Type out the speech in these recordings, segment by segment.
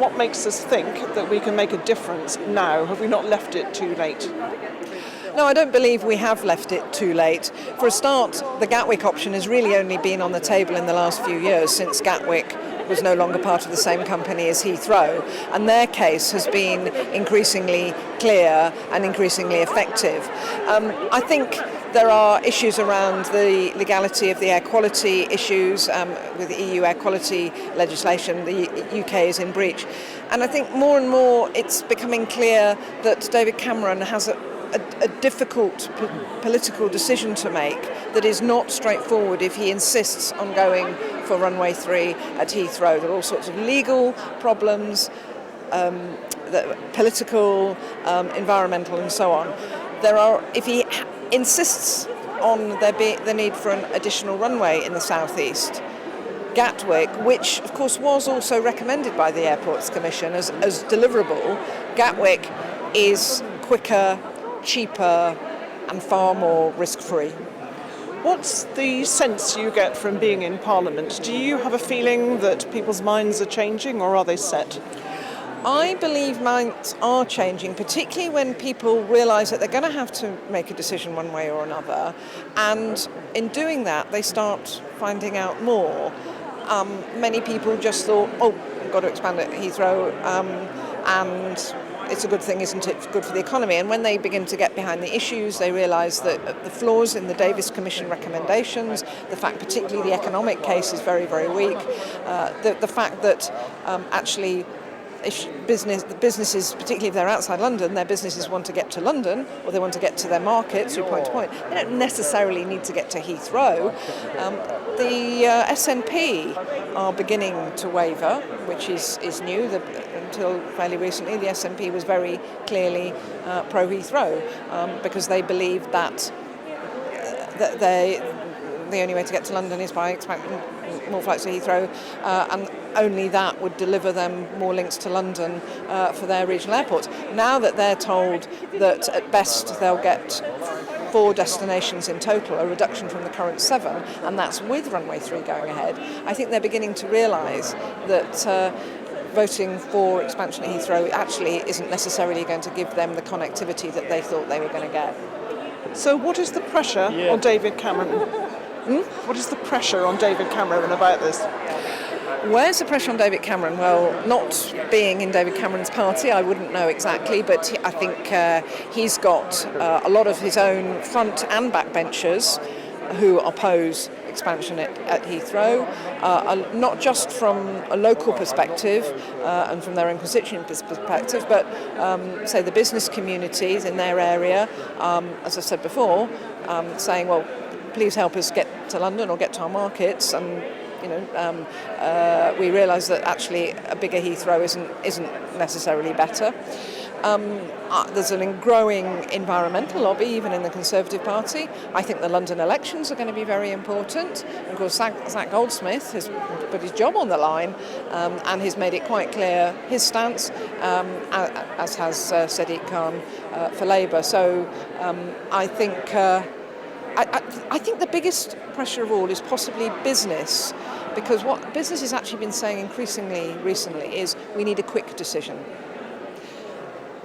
what makes us think that we can make a difference now? Have we not left it too late? No, I don't believe we have left it too late. For a start, the Gatwick option has really only been on the table in the last few years, since Gatwick was no longer part of the same company as Heathrow, and their case has been increasingly clear and increasingly effective. I think there are issues around the legality of the air quality issues with the EU air quality legislation. The UK is in breach, and I think more and more it's becoming clear that David Cameron has a difficult political decision to make that is not straightforward if he insists on going for Runway 3 at Heathrow. There are all sorts of legal problems, political, environmental and so on. If he insists on the need for an additional runway in the southeast, Gatwick, which of course was also recommended by the Airports Commission as deliverable, Gatwick is quicker, cheaper and far more risk-free. What's the sense you get from being in Parliament? Do you have a feeling that people's minds are changing, or are they set? I believe minds are changing, particularly when people realise that they're going to have to make a decision one way or another, and in doing that they start finding out more. Many people just thought, we've got to expand at Heathrow, and it's a good thing, isn't it? It's good for the economy. And when they begin to get behind the issues, they realise that the flaws in the Davis Commission recommendations, the fact particularly the economic case is very, very weak, the fact that actually the businesses, particularly if they're outside London, their businesses want to get to London, or they want to get to their markets through point to point. They don't necessarily need to get to Heathrow. The SNP are beginning to waver, which is new. Until fairly recently, the SNP was very clearly pro-Heathrow because they believed that the only way to get to London is by expanding more flights to Heathrow, and only that would deliver them more links to London for their regional airports. Now that they're told that at best they'll get 4 destinations in total, a reduction from the current 7, and that's with Runway 3 going ahead, I think they're beginning to realise that voting for expansion at Heathrow actually isn't necessarily going to give them the connectivity that they thought they were going to get. So what is the pressure on David Cameron? What is the pressure on David Cameron about this? Where's the pressure on David Cameron? Well, not being in David Cameron's party, I wouldn't know exactly, but I think he's got a lot of his own front and backbenchers who oppose expansion at Heathrow, not just from a local perspective and from their own constituent perspective, but say the business communities in their area, as I said before, saying, well, please help us get to London or get to our markets, and we realise that actually a bigger Heathrow isn't necessarily better. There's a growing environmental lobby, even in the Conservative Party. I think the London elections are going to be very important. Of course, Zach Goldsmith has put his job on the line and has made it quite clear his stance, as has Sadiq Khan for Labour. So I think the biggest pressure of all is possibly business, because what business has actually been saying increasingly recently is we need a quick decision.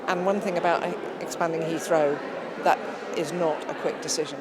And one thing about expanding Heathrow, that is not a quick decision.